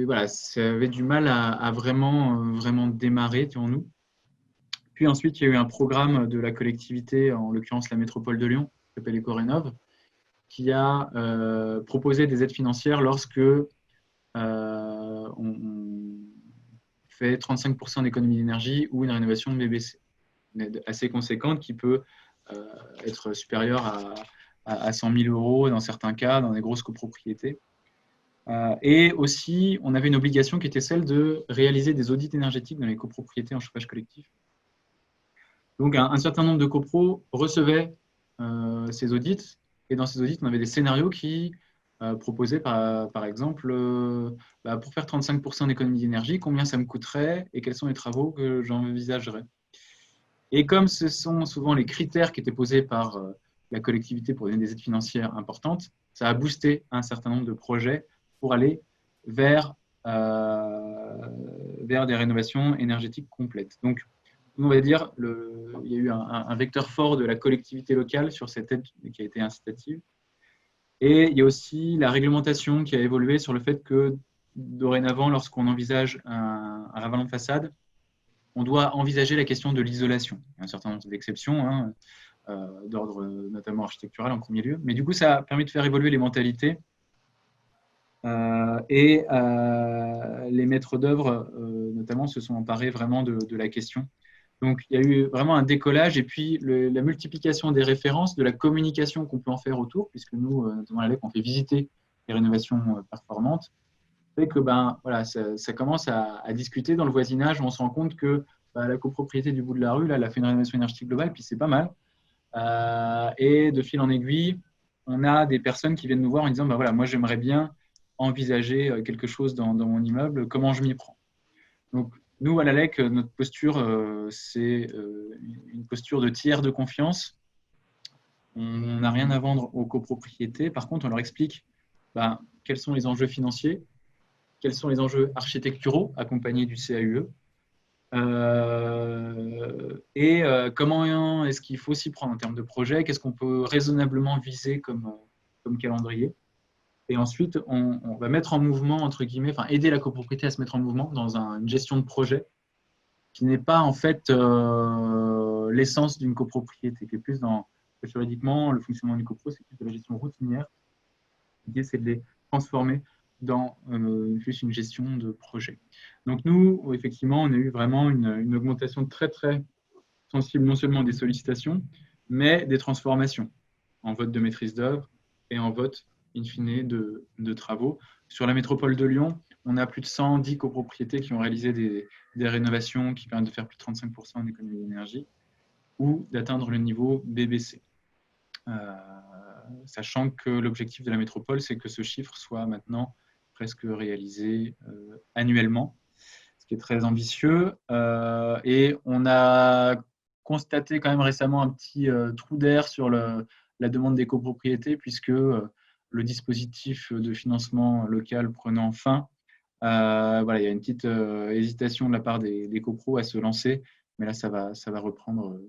voilà, ça avait du mal à vraiment démarrer, dirons-nous. Puis ensuite, il y a eu un programme de la collectivité, en l'occurrence la métropole de Lyon, qui s'appelle EcoRénov', qui a proposé des aides financières lorsque on fait 35% d'économie d'énergie ou une rénovation de BBC. Une aide assez conséquente qui peut être supérieure à 100 000 € dans certains cas, dans des grosses copropriétés. Et aussi, on avait une obligation qui était celle de réaliser des audits énergétiques dans les copropriétés en chauffage collectif. Donc, un certain nombre de copros recevaient ces audits, et dans ces audits, on avait des scénarios qui proposaient, par exemple, pour faire 35% d'économie d'énergie, combien ça me coûterait et quels sont les travaux que j'envisagerais. Et comme ce sont souvent les critères qui étaient posés par la collectivité pour donner des aides financières importantes, ça a boosté un certain nombre de projets pour aller vers des rénovations énergétiques complètes. Donc, on va dire, il y a eu un vecteur fort de la collectivité locale sur cette aide qui a été incitative. Et il y a aussi la réglementation qui a évolué sur le fait que, dorénavant, lorsqu'on envisage un ravalement de façade, on doit envisager la question de l'isolation. Il y a un certain nombre d'exceptions, d'ordre notamment architectural en premier lieu. Mais du coup, ça a permis de faire évoluer les mentalités. Et les maîtres d'œuvre, notamment, se sont emparés vraiment de la question. Donc, il y a eu vraiment un décollage et puis la multiplication des références, de la communication qu'on peut en faire autour, puisque nous, notamment à l'ALEC, on fait visiter les rénovations performantes, fait que voilà, ça commence à discuter dans le voisinage. On se rend compte que la copropriété du bout de la rue, là, elle a fait une rénovation énergétique globale, puis c'est pas mal. Et de fil en aiguille, on a des personnes qui viennent nous voir en disant, voilà, moi, j'aimerais bien envisager quelque chose dans mon immeuble, comment je m'y prends. Donc, nous, à l'ALEC, notre posture, c'est une posture de tiers de confiance. On n'a rien à vendre aux copropriétés. Par contre, on leur explique quels sont les enjeux financiers, quels sont les enjeux architecturaux accompagnés du CAUE, et comment est-ce qu'il faut s'y prendre en termes de projet, qu'est-ce qu'on peut raisonnablement viser comme calendrier. Et ensuite, on va mettre en mouvement, entre guillemets, aider la copropriété à se mettre en mouvement dans une gestion de projet qui n'est pas en fait l'essence d'une copropriété, qui est plus dans, juridiquement, le fonctionnement d'une copro, c'est plus de la gestion routinière. L'idée, c'est de les transformer dans plus une gestion de projet. Donc nous, effectivement, on a eu vraiment une augmentation très, très sensible, non seulement des sollicitations, mais des transformations en vote de maîtrise d'œuvre et en vote in fine de travaux. Sur la métropole de Lyon, on a plus de 110 copropriétés qui ont réalisé des rénovations qui permettent de faire plus de 35% d'économie d'énergie ou d'atteindre le niveau BBC. Sachant que l'objectif de la métropole, c'est que ce chiffre soit maintenant presque réalisé annuellement, ce qui est très ambitieux. Et on a constaté quand même récemment un petit trou d'air sur la demande des copropriétés, puisque le dispositif de financement local prenant fin, voilà, il y a une petite hésitation de la part des copros à se lancer, mais là, ça va reprendre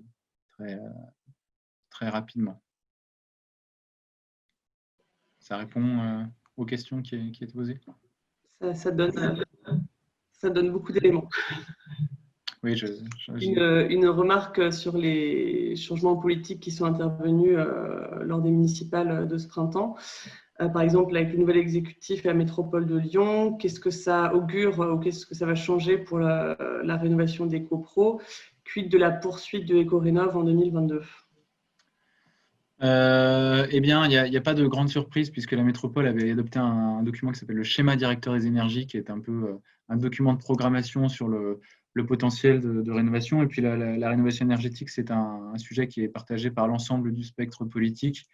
très rapidement. Ça répond aux questions qui étaient posées. Ça donne beaucoup d'éléments. Oui, une remarque sur les changements politiques qui sont intervenus lors des municipales de ce printemps. Par exemple, avec le nouvel exécutif et la métropole de Lyon, qu'est-ce que ça augure ou qu'est-ce que ça va changer pour la rénovation des copros, quid de la poursuite de EcoRénov' en 2022 ? Eh bien, il n'y a pas de grande surprise puisque la métropole avait adopté un document qui s'appelle le schéma directeur des énergies, qui est un peu un document de programmation sur le potentiel de rénovation. Et puis la rénovation énergétique, c'est un sujet qui est partagé par l'ensemble du spectre politique,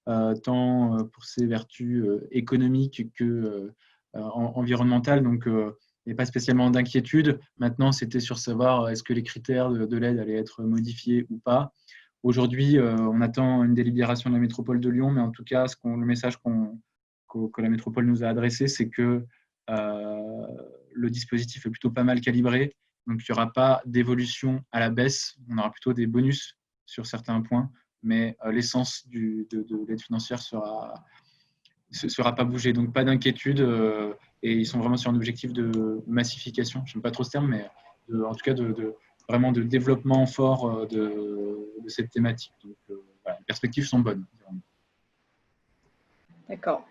tant pour ses vertus économiques que environnementales. Donc, il n'y a pas spécialement d'inquiétude. Maintenant, c'était sur savoir est-ce que les critères de l'aide allaient être modifiés ou pas. Aujourd'hui, on attend une délibération de la métropole de Lyon, mais en tout cas, le message que la métropole nous a adressé, c'est que le dispositif est plutôt pas mal calibré. Donc, il n'y aura pas d'évolution à la baisse. On aura plutôt des bonus sur certains points, mais l'essence de l'aide financière sera pas bougée. Donc, pas d'inquiétude. Et ils sont vraiment sur un objectif de massification. Je n'aime pas trop ce terme, mais en tout cas vraiment de développement fort de cette thématique. Donc, voilà, les perspectives sont bonnes. D'accord.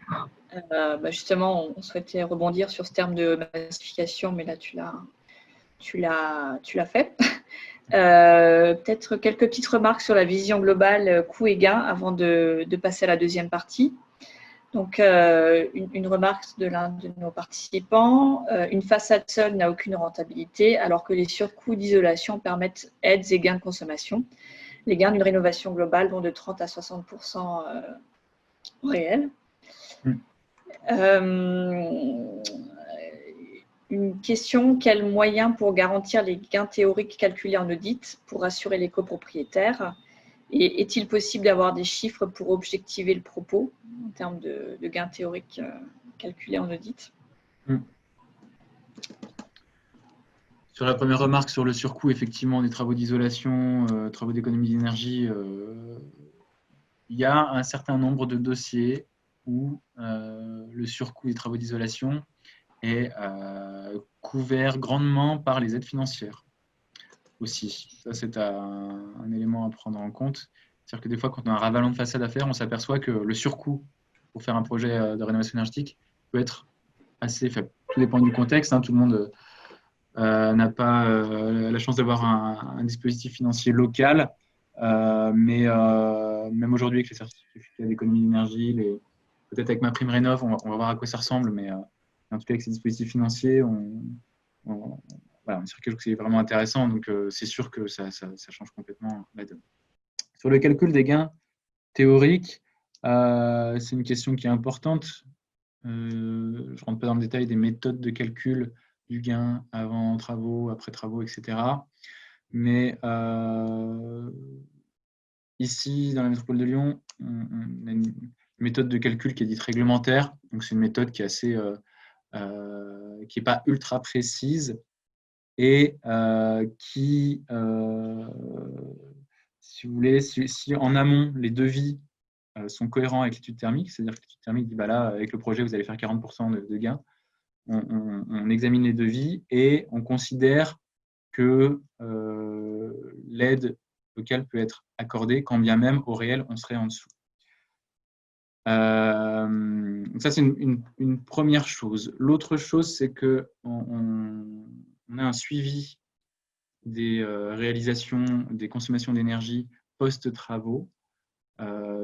Justement, on souhaitait rebondir sur ce terme de massification, mais là, tu l'as fait. Peut-être quelques petites remarques sur la vision globale coût et gain avant de passer à la deuxième partie. Donc, une remarque de l'un de nos participants, une façade seule n'a aucune rentabilité, alors que les surcoûts d'isolation permettent aides et gains de consommation. Les gains d'une rénovation globale vont de 30 à 60% réels. Une question, quels moyens pour garantir les gains théoriques calculés en audit pour assurer les copropriétaires? Et est-il possible d'avoir des chiffres pour objectiver le propos en termes de gains théoriques calculés en audit? Sur la première remarque sur le surcoût, effectivement, des travaux d'isolation, travaux d'économie d'énergie, il y a un certain nombre de dossiers où le surcoût des travaux d'isolation est couvert grandement par les aides financières aussi. Ça, c'est un élément à prendre en compte. C'est-à-dire que des fois, quand on a un ravalement de façade à faire, on s'aperçoit que le surcoût pour faire un projet de rénovation énergétique peut être assez faible. Tout dépend du contexte. Tout le monde n'a pas la chance d'avoir un dispositif financier local. Mais même aujourd'hui, avec les certificats d'économie d'énergie, peut-être avec ma prime rénov, on va voir à quoi ça ressemble, mais en tout cas, avec ces dispositifs financiers, on est sur quelque chose qui est vraiment intéressant. Donc, c'est sûr que ça change complètement la donne. Sur le calcul des gains théoriques, c'est une question qui est importante. Je ne rentre pas dans le détail des méthodes de calcul du gain avant travaux, après travaux, etc. Mais ici, dans la métropole de Lyon, on a une méthode de calcul qui est dite réglementaire. Donc, c'est une méthode qui est assez, qui n'est pas ultra précise et qui, si vous voulez, si en amont les devis sont cohérents avec l'étude thermique, c'est-à-dire que l'étude thermique dit bah là, avec le projet, vous allez faire 40% de gains. On examine les devis et on considère que l'aide locale peut être accordée, quand bien même au réel, on serait en dessous. Ça, c'est une première chose. L'autre chose, c'est qu'on a un suivi des réalisations, des consommations d'énergie post-travaux,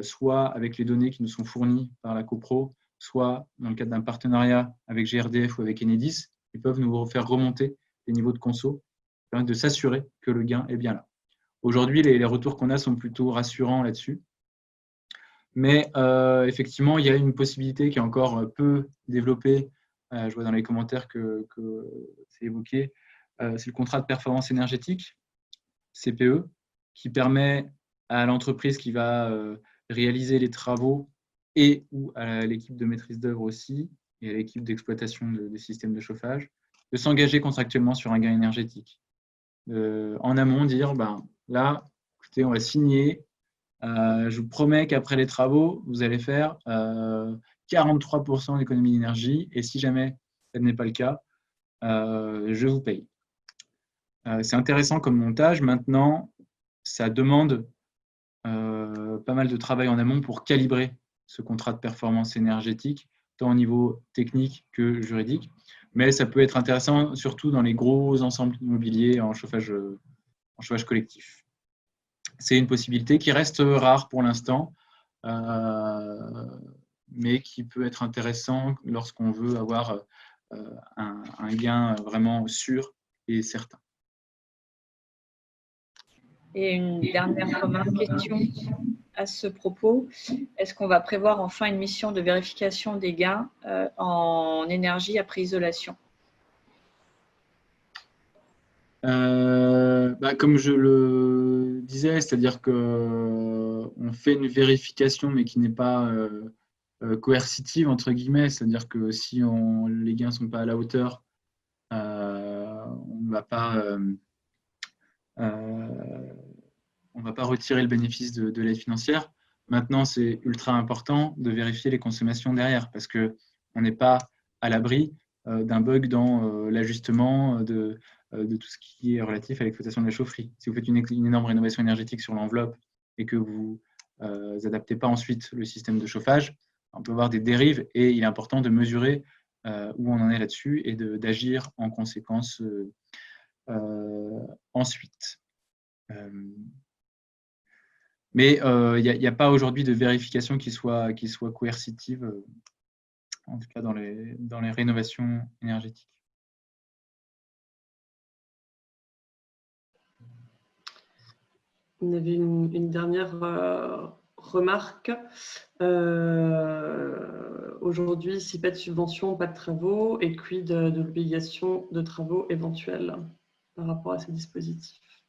soit avec les données qui nous sont fournies par la copro, soit dans le cadre d'un partenariat avec GRDF ou avec Enedis, ils peuvent nous faire remonter les niveaux de conso, permettre de s'assurer que le gain est bien là. Aujourd'hui, les retours qu'on a sont plutôt rassurants là-dessus. Mais effectivement, il y a une possibilité qui est encore peu développée. Je vois dans les commentaires que c'est évoqué. C'est le contrat de performance énergétique, CPE, qui permet à l'entreprise qui va réaliser les travaux et ou à l'équipe de maîtrise d'œuvre aussi, et à l'équipe d'exploitation des systèmes de chauffage, de s'engager contractuellement sur un gain énergétique. En amont, dire, là, écoutez, on va signer, je vous promets qu'après les travaux, vous allez faire 43% d'économie d'énergie, et si jamais ce n'est pas le cas, je vous paye. C'est intéressant comme montage. Maintenant, ça demande pas mal de travail en amont pour calibrer ce contrat de performance énergétique, tant au niveau technique que juridique. Mais ça peut être intéressant, surtout dans les gros ensembles immobiliers en chauffage collectif. C'est une possibilité qui reste rare pour l'instant. mais qui peut être intéressant lorsqu'on veut avoir un gain vraiment sûr et certain. Et une dernière question à ce propos. Est-ce qu'on va prévoir enfin une mission de vérification des gains en énergie après isolation? Comme je le disais, c'est-à-dire qu'on fait une vérification, mais qui n'est pas coercitive, entre guillemets, c'est-à-dire que si les gains ne sont pas à la hauteur, on ne va pas retirer le bénéfice de l'aide financière. Maintenant, c'est ultra important de vérifier les consommations derrière, parce qu'on n'est pas à l'abri d'un bug dans l'ajustement de tout ce qui est relatif à l'exploitation de la chaufferie. Si vous faites une énorme rénovation énergétique sur l'enveloppe et que vous n'adaptez pas ensuite le système de chauffage, on peut avoir des dérives et il est important de mesurer où on en est là-dessus et d'agir en conséquence ensuite. Mais il n'y a pas aujourd'hui de vérification qui soit coercitive, en tout cas dans les rénovations énergétiques. On avait une dernière remarque. Aujourd'hui, si pas de subvention, pas de travaux, et quid de l'obligation de travaux éventuels par rapport à ces dispositifs?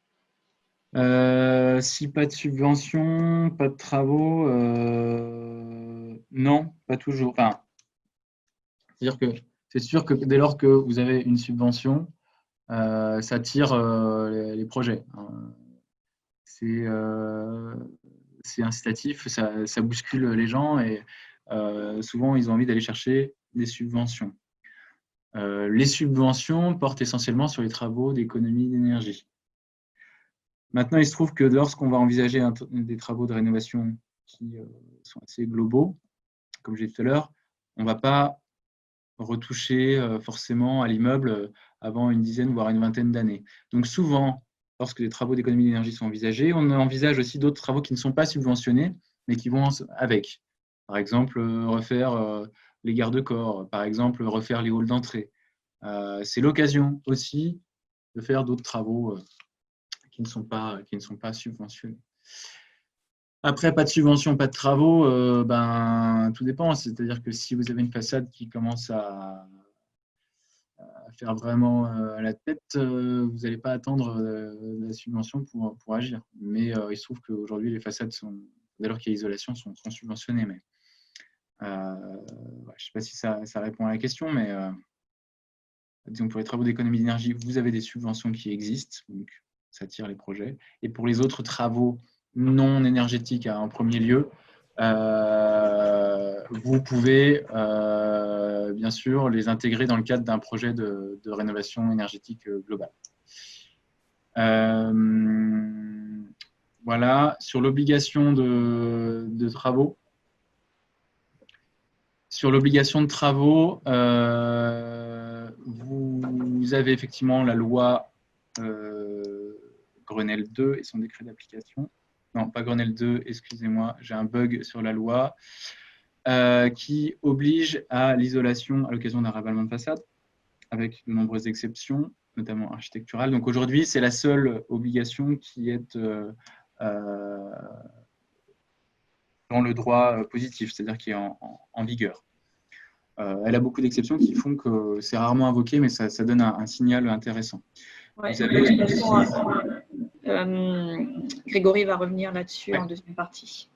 Si pas de subvention, pas de travaux, non, pas toujours. Enfin, c'est-à-dire que c'est sûr que dès lors que vous avez une subvention, ça tire les projets. C'est incitatif, ça bouscule les gens et souvent ils ont envie d'aller chercher des subventions. Les subventions portent essentiellement sur les travaux d'économie d'énergie. Maintenant, il se trouve que lorsqu'on va envisager des travaux de rénovation qui sont assez globaux, comme j'ai dit tout à l'heure, on ne va pas retoucher forcément à l'immeuble avant une dizaine, voire une vingtaine d'années. Donc souvent, lorsque des travaux d'économie d'énergie sont envisagés, on envisage aussi d'autres travaux qui ne sont pas subventionnés, mais qui vont avec. Par exemple, refaire les garde-corps, par exemple, refaire les halls d'entrée. C'est l'occasion aussi de faire d'autres travaux qui ne sont pas subventionnés. Après, pas de subvention, pas de travaux, tout dépend. C'est-à-dire que si vous avez une façade qui commence à faire vraiment la tête, vous n'allez pas attendre la subvention pour agir. Mais il se trouve qu'aujourd'hui, les façades, dès lors qu'il y a isolation, sont subventionnées. Mais, je ne sais pas si ça répond à la question, mais disons, pour les travaux d'économie d'énergie, vous avez des subventions qui existent, donc ça tire les projets. Et pour les autres travaux non énergétiques en premier lieu, vous pouvez bien sûr les intégrer dans le cadre d'un projet de rénovation énergétique globale. Voilà, sur l'obligation de travaux. Sur l'obligation de travaux, vous avez effectivement la loi Grenelle 2 et son décret d'application. Non, pas Grenelle 2, excusez-moi, j'ai un bug sur la loi qui oblige à l'isolation à l'occasion d'un ravalement de façade, avec de nombreuses exceptions, notamment architecturales. Donc aujourd'hui, c'est la seule obligation qui est dans le droit positif, c'est-à-dire qui est en vigueur. Elle a beaucoup d'exceptions qui font que c'est rarement invoqué, mais ça donne un signal intéressant. Ouais, de toute façon, Grégory va revenir là-dessus en deuxième partie.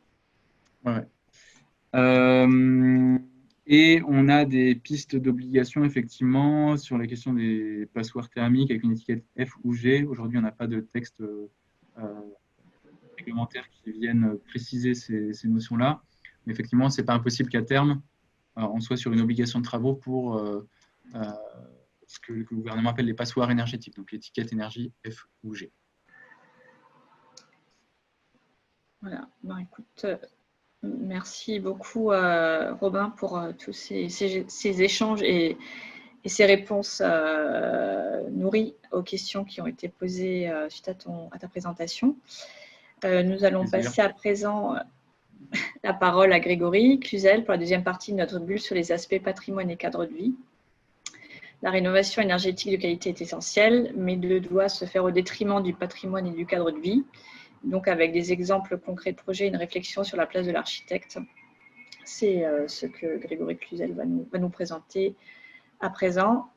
Ouais. Et on a des pistes d'obligation, effectivement, sur la question des passoires thermiques avec une étiquette F ou G. Aujourd'hui, on n'a pas de texte réglementaire qui viennent préciser ces notions-là. Mais effectivement, ce n'est pas impossible qu'à terme, on soit sur une obligation de travaux pour ce que le gouvernement appelle les passoires énergétiques, donc l'étiquette énergie F ou G. Voilà, bon, écoute, merci beaucoup Robin pour tous ces échanges et ces réponses nourries aux questions qui ont été posées suite à ta présentation. Nous allons passer à présent la parole à Grégory Cluzel pour la deuxième partie de notre bulle sur les aspects patrimoine et cadre de vie. La rénovation énergétique de qualité est essentielle, mais ne doit se faire au détriment du patrimoine et du cadre de vie. Donc, avec des exemples concrets de projets, une réflexion sur la place de l'architecte. C'est ce que Grégory Cluzel va nous présenter à présent.